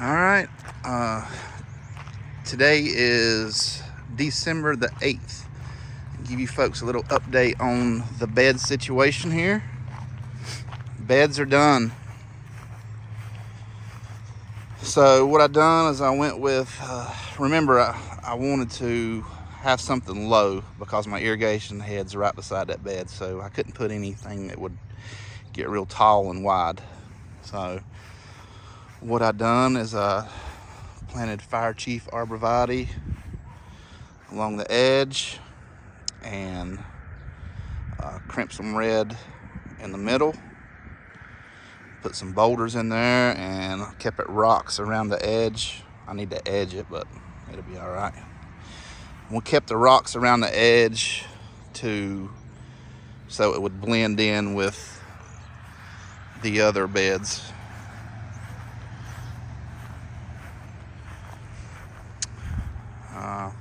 All right. Today is December the 8th. I'll give you folks a little update on the bed situation here. Beds are done. So what I done is I went with, remember I wanted to have something low because my irrigation head's right beside that bed. So I couldn't put anything that would get real tall and wide. So what I done is I planted Fire Chief Arborvitae along the edge and Crimson Red in the middle. Put some boulders in there and kept it rocks around the edge. I need to edge it, but it'll be all right. We kept the rocks around the edge so it would blend in with the other beds. I'm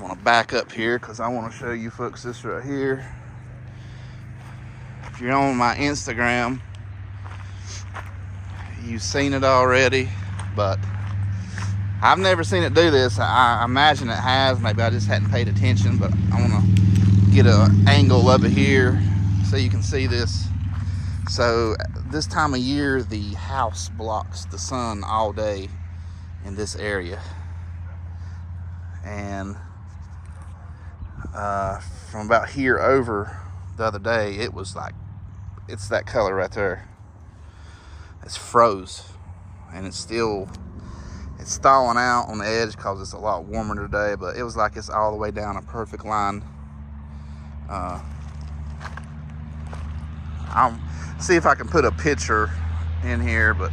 gonna back up here because I want to show you folks this right here. If you're on my Instagram, you've seen it already, but I've never seen it do this. I imagine it has. Maybe I just hadn't paid attention, but I want to get an angle of it here so you can see this. So this time of year, the house blocks the sun all day in this area. And from about here over the other day, it was like, it's that color right there. It's froze, and it's thawing out on the edge because it's a lot warmer today, but it was like it's all the way down a perfect line. I'll see if I can put a picture in here, but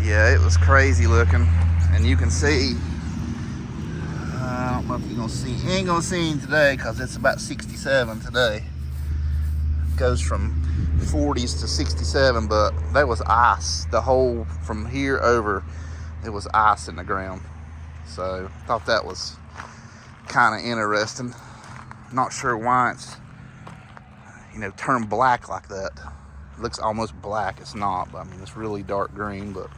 yeah, it was crazy looking. And you can see, I don't know if you're gonna see, you ain't gonna see him today because it's about 67 today. It goes from 40s to 67, but that was ice. The whole from here over, it was ice in the ground. So I thought that was kind of interesting. Not sure why it's, turned black like that. It looks almost black. It's not, but I mean, it's really dark green, but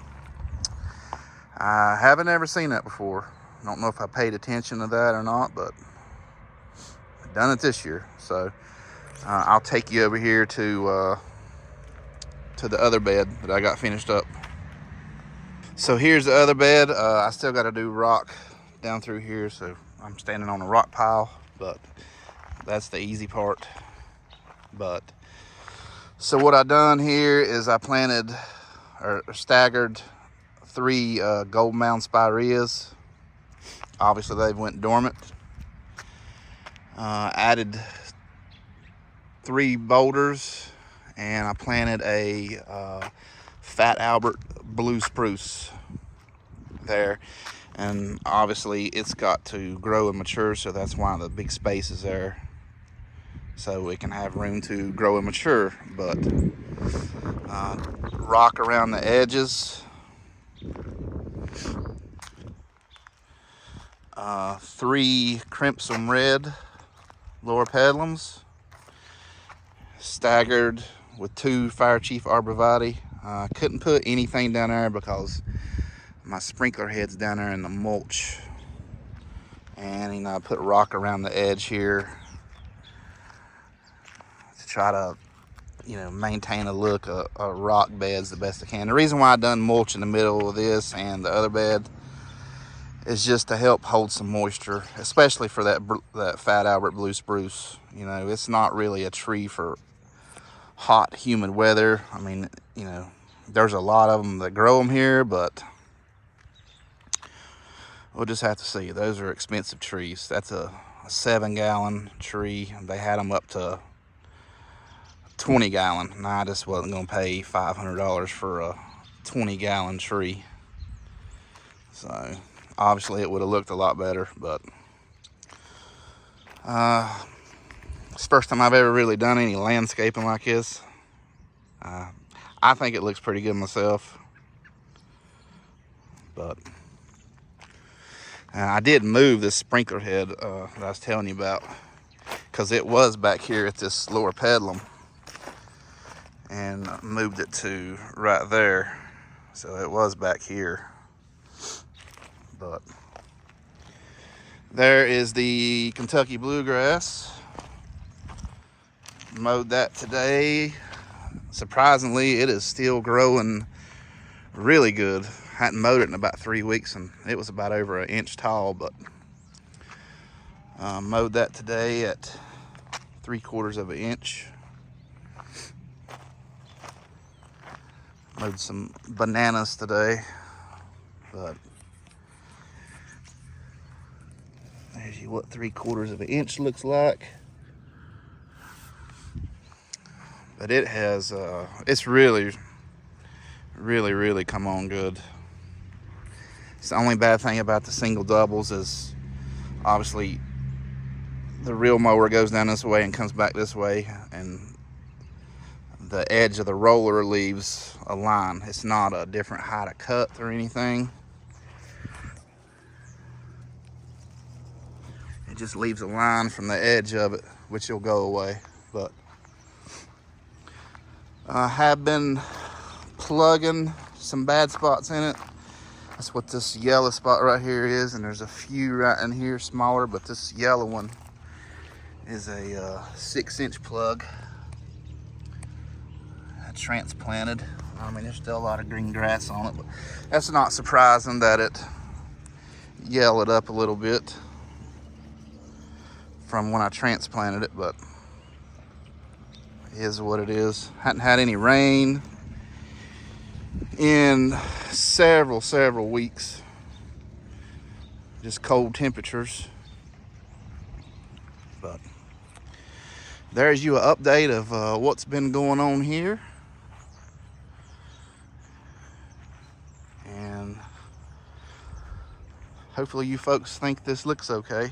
I haven't ever seen that before. I don't know if I paid attention to that or not, but I've done it this year. So I'll take you over here to the other bed that I got finished up. So here's the other bed. I still got to do rock down through here, so I'm standing on a rock pile, but that's the easy part. But so what I done here is I planted or staggered 3 Gold Mound spireas. Obviously they went dormant. Added 3 boulders, and I planted a Fat Albert blue spruce there. And obviously it's got to grow and mature, so that's why the big space is there, so it can have room to grow and mature. But rock around the edges. 3 Crimson Red loropetalums staggered with 2 Fire Chief Arborvitae. Couldn't put anything down there because my sprinkler head's down there in the mulch, and I put rock around the edge here to try to maintain a look of rock beds the best I can. The reason why I done mulch in the middle of this and the other bed is just to help hold some moisture, especially for that Fat Albert blue spruce. It's not really a tree for hot, humid weather. I mean, there's a lot of them that grow them here, but we'll just have to see. Those are expensive trees. That's a 7-gallon tree. They had them up to 20-gallon, and I just wasn't going to pay $500 for a 20-gallon tree. So obviously it would have looked a lot better, but it's the first time I've ever really done any landscaping like this. I think it looks pretty good myself, but I did move this sprinkler head that I was telling you about, because it was back here at this loropetalum, and moved it to right there. So it was back here. But there is the Kentucky bluegrass. Mowed that today. Surprisingly, it is still growing really good. Hadn't mowed it in about 3 weeks, and it was about over 1 inch tall, but mowed that today at 3/4 of an inch. Mowed some bananas today, but there's what 3/4 of an inch looks like. But it has, it's really come on good. It's the only bad thing about the single doubles is obviously the real mower goes down this way and comes back this way, and the edge of the roller leaves a line. It's not a different height of cut or anything. It just leaves a line from the edge of it, which will go away. But I have been plugging some bad spots in it. That's what this yellow spot right here is, and there's a few right in here smaller, but this yellow one is a 6-inch plug. I transplanted. I mean, there's still a lot of green grass on it, but that's not surprising that it yellowed up a little bit from when I transplanted it, but it is what it is. Hadn't had any rain in several weeks. Just cold temperatures. But there's you an update of what's been going on here. And hopefully you folks think this looks okay.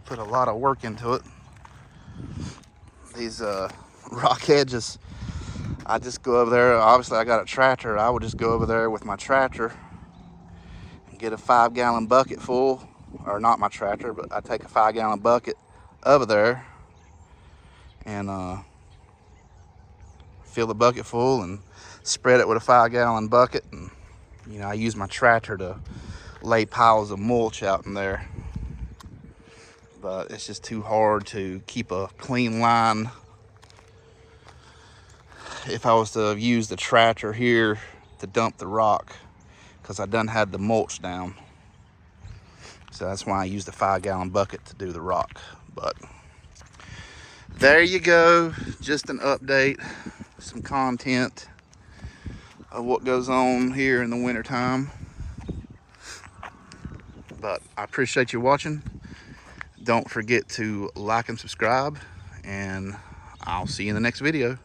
Put a lot of work into it. These rock edges, I just go over there. Obviously I got a tractor. I would just go over there with my tractor and get a 5-gallon bucket full, or not my tractor, but I take a 5-gallon bucket over there and fill the bucket full and spread it with a 5-gallon bucket. And you know, I use my tractor to lay piles of mulch out in there, but it's just too hard to keep a clean line if I was to use the tractor here to dump the rock, because I done had the mulch down. So that's why I use the 5-gallon bucket to do the rock. But there you go, just an update, some content of what goes on here in the wintertime. But I appreciate you watching. Don't forget to like and subscribe, and I'll see you in the next video.